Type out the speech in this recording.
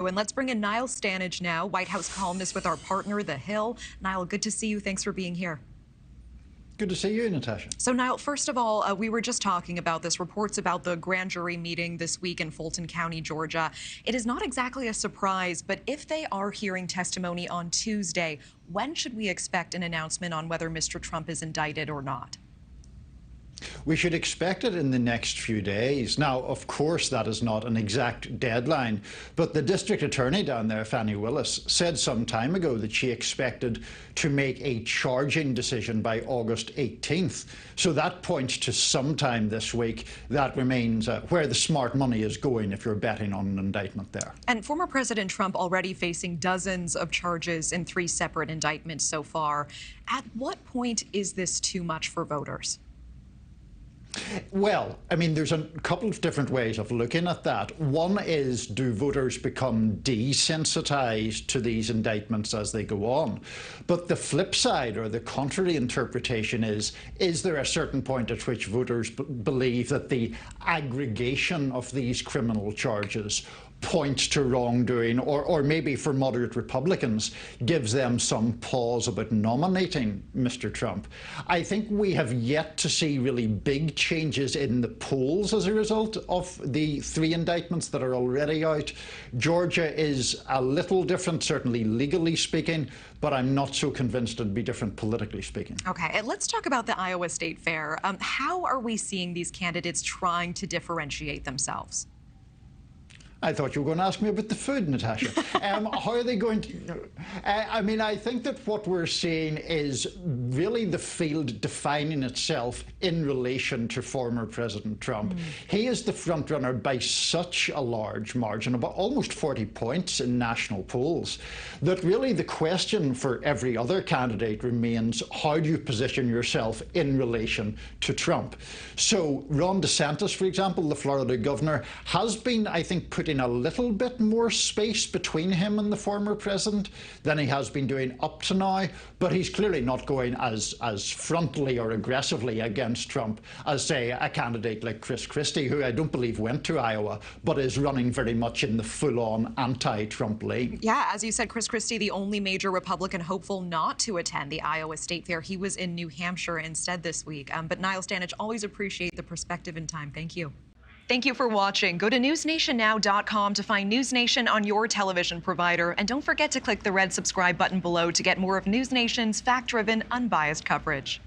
And let's bring in Niall Stanage now, White House columnist with our partner, The Hill. Niall, good to see you. Thanks for being here. Good to see you, Natasha. So, Niall, first of all, we were just talking about this, reports about the grand jury meeting this week in Fulton County, Georgia. It is not exactly a surprise, but if they are hearing testimony on Tuesday, when should we expect an announcement on whether Mr. Trump is indicted or not? We should expect it in the next few days. Now, of course, that is not an exact deadline, but the district attorney down there, Fannie Willis, said some time ago that she expected to make a charging decision by August 18th. So that points to sometime this week. That remains where the smart money is going if you're betting on an indictment there. And former President Trump already facing dozens of charges in 3 separate indictments so far. At what point is this too much for voters? Well, I mean, there's a couple of different ways of looking at that. One is, do voters become desensitized to these indictments as they go on? But the flip side, or the contrary interpretation is there a certain point at which voters believe that the aggregation of these criminal charges points to wrongdoing, or maybe for moderate Republicans, gives them some pause about nominating Mr. Trump? I think we have yet to see really big changes in the polls as a result of the 3 indictments that are already out. Georgia is a little different, certainly legally speaking, but I'm not so convinced it'd be different politically speaking. Okay, let's talk about the Iowa State Fair. How are we seeing these candidates trying to differentiate themselves? I thought you were going to ask me about the food, Natasha. How are they going to... I mean, I think that what we're seeing is really the field defining itself in relation to former President Trump. He is the front runner by such a large margin, about almost 40 points in national polls, that really the question for every other candidate remains, how do you position yourself in relation to Trump? So Ron DeSantis, for example, the Florida governor, has been, I think, put in a little bit more space between him and the former president than he has been doing up to now, but he's clearly not going as frontally or aggressively against Trump as, say, a candidate like Chris Christie, who I don't believe went to Iowa, but is running very much in the full-on anti-Trump league. Yeah, as you said, Chris Christie, the only major Republican hopeful not to attend the Iowa State Fair. He was in New Hampshire instead this week. But Niall Stanage, always appreciate the perspective and time. Thank you. Thank you for watching. Go to newsnationnow.com to find News Nation on your television provider. And don't forget to click the red subscribe button below to get more of News Nation's fact-driven, unbiased coverage.